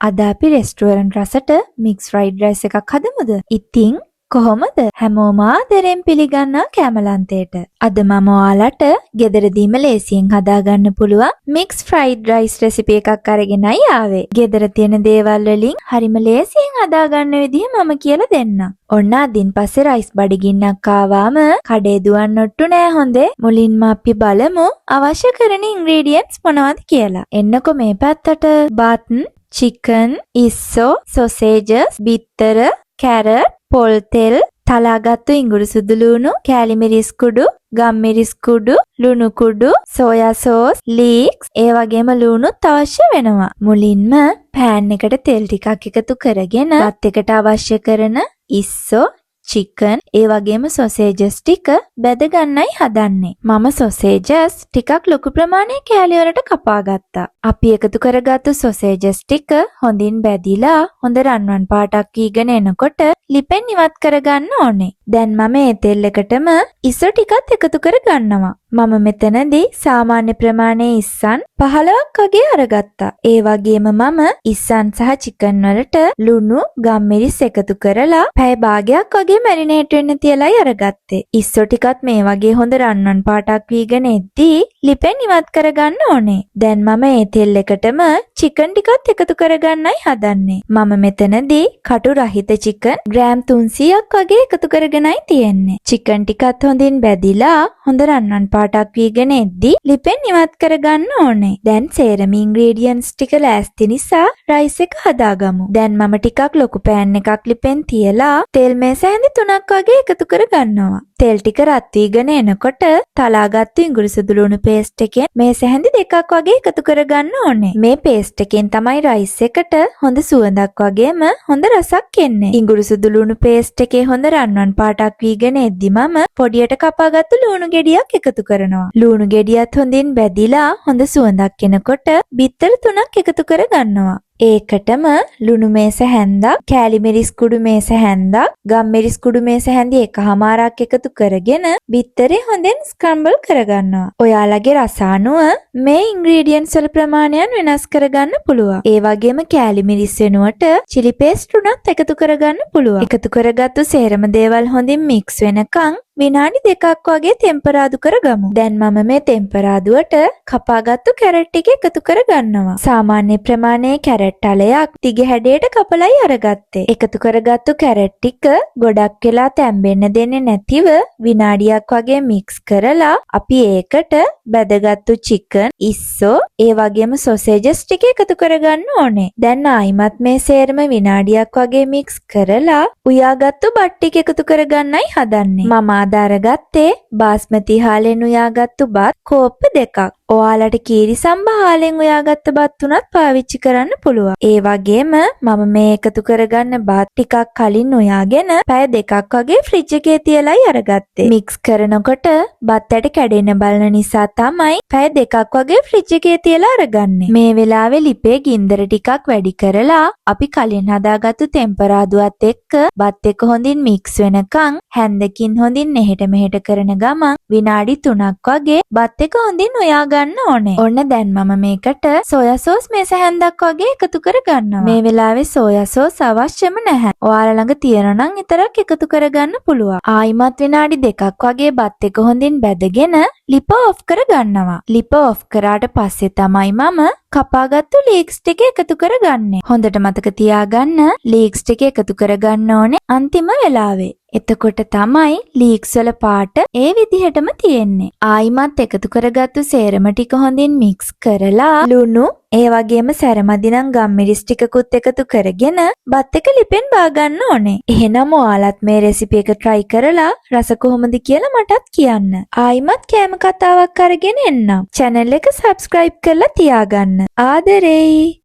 අද අපි restaurant රසට mix fried rice එකක් හදමුද? ඉතින් කොහොමද? හැමෝම ආදරෙන් පිළිගන්නා කැමලන්තේට. අද මම ඔයාලට ගෙදරදීම ලේසියෙන් හදාගන්න පුළුවන් මික්ස් ෆ්‍රයිඩ් රයිස් රෙසිපි එකක් අරගෙනයි ආවේ. ගෙදර තියෙන දේවල් වලින් හරිම ලේසියෙන් හදාගන්න විදිහ මම කියලා දෙන්නම්. ඔන්න අදින් පස්සේ රයිස් බඩගින්නක් ආවම කඩේ දුවන්න ඔට්ටු නෑ හොඳේ. මුලින්ම අපි බලමු අවශ්‍ය කරන ඉන්ග්‍රීඩියන්ට්ස් මොනවද කියලා. එන්නකො මේ පැත්තට බත්, chicken, ඉස්සෝ, sausages, බිත්තර, කැරට්, පොල් තෙල්, තලාගත්තු ඉඟුරු සුදු ලුණු, කෑලි මිරිස් කුඩු, ගම් මිරිස් කුඩු, ලුණු කුඩු, සෝයා සෝස්, ලීක්ස්, ඒ වගේම ලුණුත් අවශ්‍ය වෙනවා. මුලින්ම පෑන් එකට තෙල් ටිකක් එකතු කරගෙන බත් එකට අවශ්‍ය කරන ඉස්සෝ, chicken, ඒ වගේම sausages ටික බෙද ගන්නයි හදන්නේ. මම sausages ටිකක් ලොකු ප්‍රමාණයක කෑලි වලට කපා ගත්තා. අපි එකතු කරගත්තු sausages ටික හොඳින් බැදිලා හොඳ රන්වන් පාටක් වීගෙන එනකොට ලිපෙන් ඉවත් කරගන්න ඕනේ. දැන් මම ඒ තෙල් එකටම ඉස්සෝ ටිකත් එකතු කරගන්නවා. මම මෙතනදී සාමාන්‍ය ප්‍රමාණයේ ඉස්සන් 15ක් වගේ අරගත්තා. ඒ වගේම මම ඉස්සන් සහ chicken වලට ලුණු, ගම්මිරිස් එකතු කරලා පැය භාගයක් වගේ මැරිනේට් වෙන්න තියලායි අරගත්තේ. ඉස්සෝ ටිකත් මේ වගේ හොඳ රන්වන් පාටක් වීගෙන එද්දී ලිපෙන් ඉවත් කරගන්න ඕනේ. දැන් මම ඒ තෙල් එකටම chicken ටිකත් එකතු කරගන්නයි හදන්නේ. මම මෙතනදී කටු රහිත chicken ග්‍රෑම් 300ක් වගේ එකතු කරගෙනයි තියෙන්නේ. chicken ටිකත් හොඳින් බැදිලා හොඳ රන්වන් පාටක් වීගෙන එද්දී ලිපෙන් ඉවත් කරගන්න ඕනේ. දැන් සේරම ඉන්ග්‍රීඩියන්ට්ස් ටික ලෑස්ති නිසා රයිස් එක හදාගමු. දැන් මම ටිකක් ලොකු පෑන් එකක් ලිපෙන් තියලා තෙල් මේස හැඳි 3ක් වගේ එකතු කරගන්නවා. තෙල් ටික රත් වීගෙන එනකොට තලාගත්තු ඉඟුරු සුදු ලුණු පේස්ට් එකෙන් මේස හැඳි 2ක් වගේ එකතු කරගන්න ඕනේ. මේ පේස්ට් එකෙන් තමයි රයිස් එකට හොඳ සුවඳක් වගේම හොඳ රසක් එන්නේ. ඉඟුරු සුදු ලුණු පේස්ට් එකේ හොඳ රන්වන් පාටක් වීගෙන එද්දි මම පොඩියට කපාගත්තු ලුණු ගෙඩියක් එකතු කරනවා. ලුණු ගෙඩියත් හොඳින් බැදිලා හොඳ සුවඳක් එනකොට බිත්තර 3ක් එකතු කරගන්නවා. ඒකටම ලුණු මේස හැන්දක්, කෑලි මිරිස් කුඩු මේස හැන්දක්, ගම් මිරිස් කුඩු මේස හැන්දි එකහමාරක් එකතු කරගෙන බිත්තරේ හොඳින් ස්ක්‍රැම්බල් කරගන්නවා. ඔයාලගේ රස අනුව මේ ඉන්ග්‍රීඩියන්ට්ස් වල ප්‍රමාණයන් වෙනස් කරගන්න පුළුවන්. ඒ වගේම කෑලි මිරිස් වෙනුවට chili paste උනත් එකතු කරගන්න පුළුවන්. එකතු කරගත්තු සේරම දේවල් හොඳින් මික්ස් වෙනකන් විනාඩි 2ක් වගේ ටෙම්පරාදු කරගමු. දැන් මම මේ ටෙම්පරාදුවට කපාගත්තු කැරට් ටික එකතු කරගන්නවා. සාමාන්‍ය ප්‍රමාණයේ කැරට් අලයක් දිග හැඩයට කපලයි අරගත්තේ. එකතු කරගත්තු කැරට් ටික ගොඩක් වෙලා තැම්බෙන්න දෙන්නේ නැතිව විනාඩියක් වගේ මික්ස් කරලා අපි ඒකට බැදගත්තු chicken, ඉස්සෝ, ඒ වගේම sausages ටික එකතු කරගන්න ඕනේ. දැන් ආයිමත් මේ සේරම විනාඩියක් වගේ මික්ස් කරලා උයාගත්තු බත් ටික එකතු කරගන්නයි හදන්නේ. මම අදාරගත්තේ බාස්මති හාලෙන් උයාගත්තු බත් කෝප්ප 2ක්. ඔයාලට කීරි සම්බා හාලෙන් උයාගත්ත බත් උනත් පාවිච්චි කරන්න පුළුවන්. ඒ වගේම මම මේ එකතු කරගන්න බත් ටිකක් කලින් උයාගෙන පැය 2ක් වගේ ෆ්‍රිජ් එකේ තියලායි අරගත්තේ. මික්ස් කරනකොට බත් ඇට කැඩෙන්න බලන නිසා තමයි පැය 2ක් වගේ ෆ්‍රිජ් එකේ තියලා අරගන්නේ. මේ වෙලාවේ ලිපේ ගින්දර ටිකක් වැඩි කරලා අපි කලින් හදාගත්තු ටෙම්පරාදුවත් එක්ක බත් එක හොඳින් මික්ස් වෙනකන් හැන්දකින් හොඳින් එහෙට මෙහෙට කරන ගමන් විනාඩි 3ක් වගේ බත් එක හොඳින් උයා ගන්න ඕනේ. ඔන්න දැන් මම මේකට සෝයා සෝස් මේස හැන්දක් වගේ එකතු කරගන්නවා. මේ වෙලාවේ සෝයා සෝස් අවශ්‍යම නැහැ. ඔයාලා ළඟ තියෙනවා නම් විතරක් එකතු කරගන්න පුළුවන්. ආයිමත් විනාඩි 2ක් වගේ බත් එක හොඳින් බැදගෙන ලිප ඔෆ් කරගන්නවා. ලිප ඔෆ් කරාට පස්සේ තමයි මම කපාගත්තු ලීක්ස් ටික එකතු කරගන්නේ. හොඳට මතක තියාගන්න ලීක්ස් ටික එකතු කරගන්න ඕනේ අන්තිම වෙලාවේ. එතකොට තමයි ලීක්ස් වල පාට ඒ විදිහටම තියෙන්නේ. ආයිමත් එකතු කරගත්තු සේරම ටික හොඳින් මික්ස් කරලා ලුණු, ඒ වගේම සැරමදිනම් ගම්මිරිස් ටිකකුත් එකතු කරගෙන බත් එක ලිපෙන් බාගන්න ඕනේ. එහෙනම් ඔයාලත් මේ රෙසිපි එක try කරලා රස කොහොමද කියලා මටත් කියන්න. ආයිමත් කෑම කතාවක් අරගෙන එන්නම්. channel එක subscribe කරලා තියාගන්න. ආදරෙයි.